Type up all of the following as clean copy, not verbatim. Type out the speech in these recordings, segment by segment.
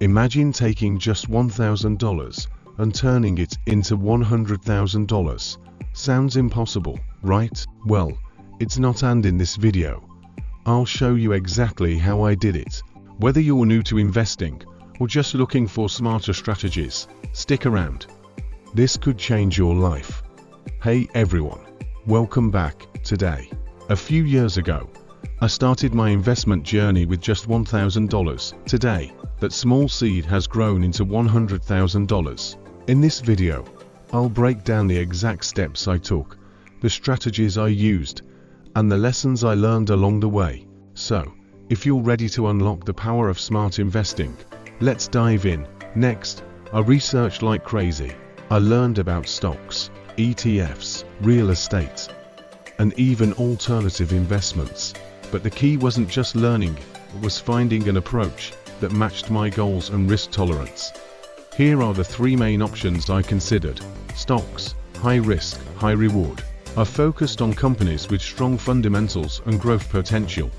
Imagine taking just $1,000 and turning it into $100,000. Sounds impossible, right? Well, it's not, and in this video, I'll show you exactly how I did it. Whether you're new to investing or just looking for smarter strategies, stick around. This could change your life. Hey everyone, welcome back. Today, a few years ago, I started my investment journey with just $1,000. Today, that small seed has grown into $100,000. In this video, I'll break down the exact steps I took, the strategies I used, and the lessons I learned along the way. So, if you're ready to unlock the power of smart investing, let's dive in. Next, I researched like crazy. I learned about stocks, ETFs, real estate, and even alternative investments. But the key wasn't just learning, it was finding an approach that matched my goals and risk tolerance. Here are the three main options I considered. Stocks, high risk, high reward. I focused on companies with strong fundamentals and growth potential.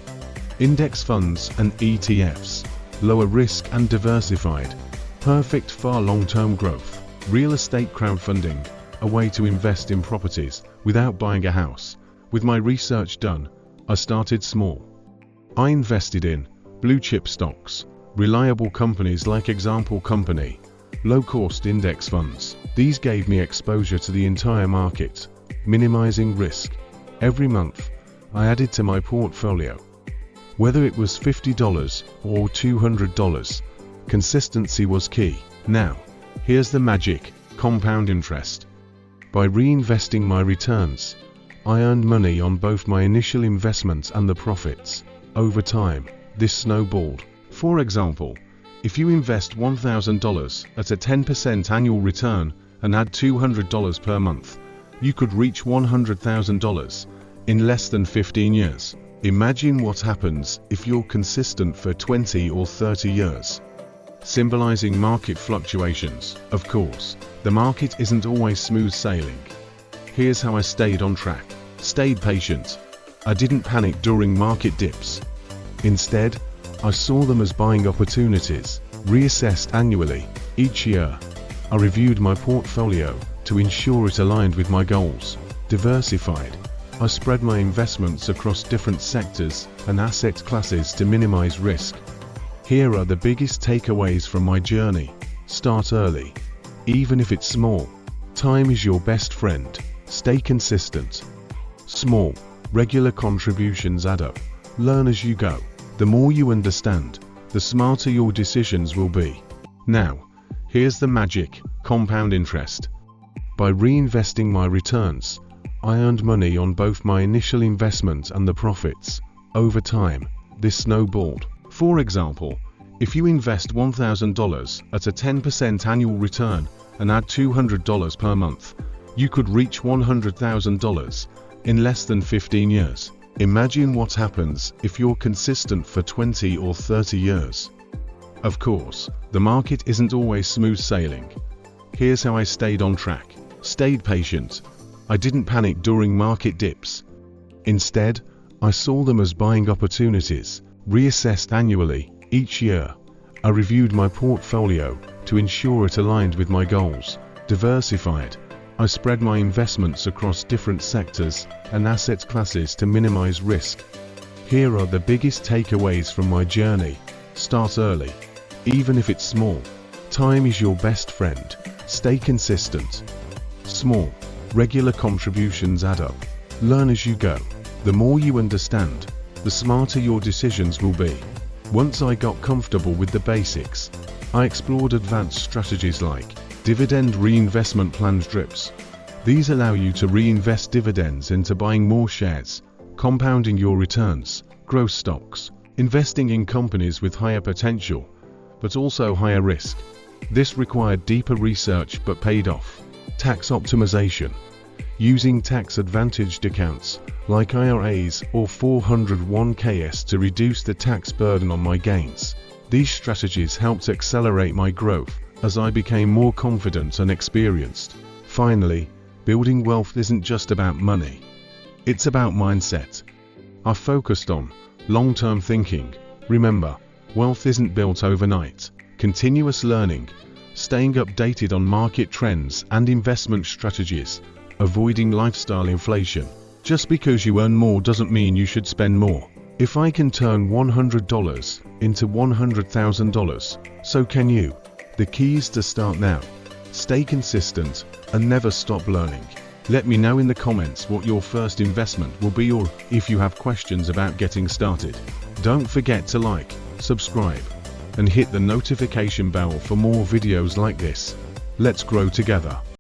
Index funds and ETFs, lower risk and diversified, perfect for long-term growth. Real estate crowdfunding, a way to invest in properties without buying a house. With my research done, I started small. I invested in blue chip stocks, reliable companies like example company, low-cost index funds. These gave me exposure to the entire market, minimizing risk. Every month, I added to my portfolio. Whether it was $50 or $200, consistency was key. Now, here's the magic: compound interest. By reinvesting my returns, I earned money on both my initial investments and the profits. Over time, this snowballed. For example, if you invest $1,000 at a 10% annual return and add $200 per month, you could reach $100,000 in less than 15 years. Imagine what happens if you're consistent for 20 or 30 years. Symbolizing market fluctuations. Of course, the market isn't always smooth sailing. Here's how I stayed on track. Stayed patient. I didn't panic during market dips. Instead, I saw them as buying opportunities. Reassessed annually. Each year, I reviewed my portfolio to ensure it aligned with my goals. Diversified. I spread my investments across different sectors and asset classes to minimize risk. Here are the biggest takeaways from my journey. Start early. Even if it's small. Time is your best friend. Stay consistent. Small, regular contributions add up. Learn as you go. The more you understand, the smarter your decisions will be. Now, here's the magic: compound interest. By reinvesting my returns, I earned money on both my initial investment and the profits. Over time, this snowballed. For example, if you invest $1,000 at a 10% annual return and add $200 per month, you could reach $100,000 in less than 15 years. Imagine what happens if you're consistent for 20 or 30 years. Of course, the market isn't always smooth sailing. Here's how I stayed on track. Stayed patient. I didn't panic during market dips. Instead, I saw them as buying opportunities. Reassessed annually. Each year, I reviewed my portfolio to ensure it aligned with my goals. Diversified. I spread my investments across different sectors and asset classes to minimize risk. Here are the biggest takeaways from my journey. Start early. Even if it's small. Time is your best friend. Stay consistent. Small, regular contributions add up. Learn as you go. The more you understand, the smarter your decisions will be. Once I got comfortable with the basics, I explored advanced strategies like dividend reinvestment plans, DRIPs. These allow you to reinvest dividends into buying more shares, compounding your returns. Growth stocks. Investing in companies with higher potential, but also higher risk. This required deeper research but paid off. Tax optimization. Using tax-advantaged accounts like IRAs or 401ks to reduce the tax burden on my gains. These strategies helped accelerate my growth as I became more confident and experienced. Finally, building wealth isn't just about money. It's about mindset. I focused on long-term thinking. Remember, wealth isn't built overnight. continuous learning, staying updated on market trends and investment strategies, avoiding lifestyle inflation. Just because you earn more doesn't mean you should spend more. If I can turn $100 into $100,000, so can you. The key is to start now. Stay consistent and never stop learning. Let me know in the comments what your first investment will be, or if you have questions about getting started. Don't forget to like, subscribe, and hit the notification bell for more videos like this. Let's grow together.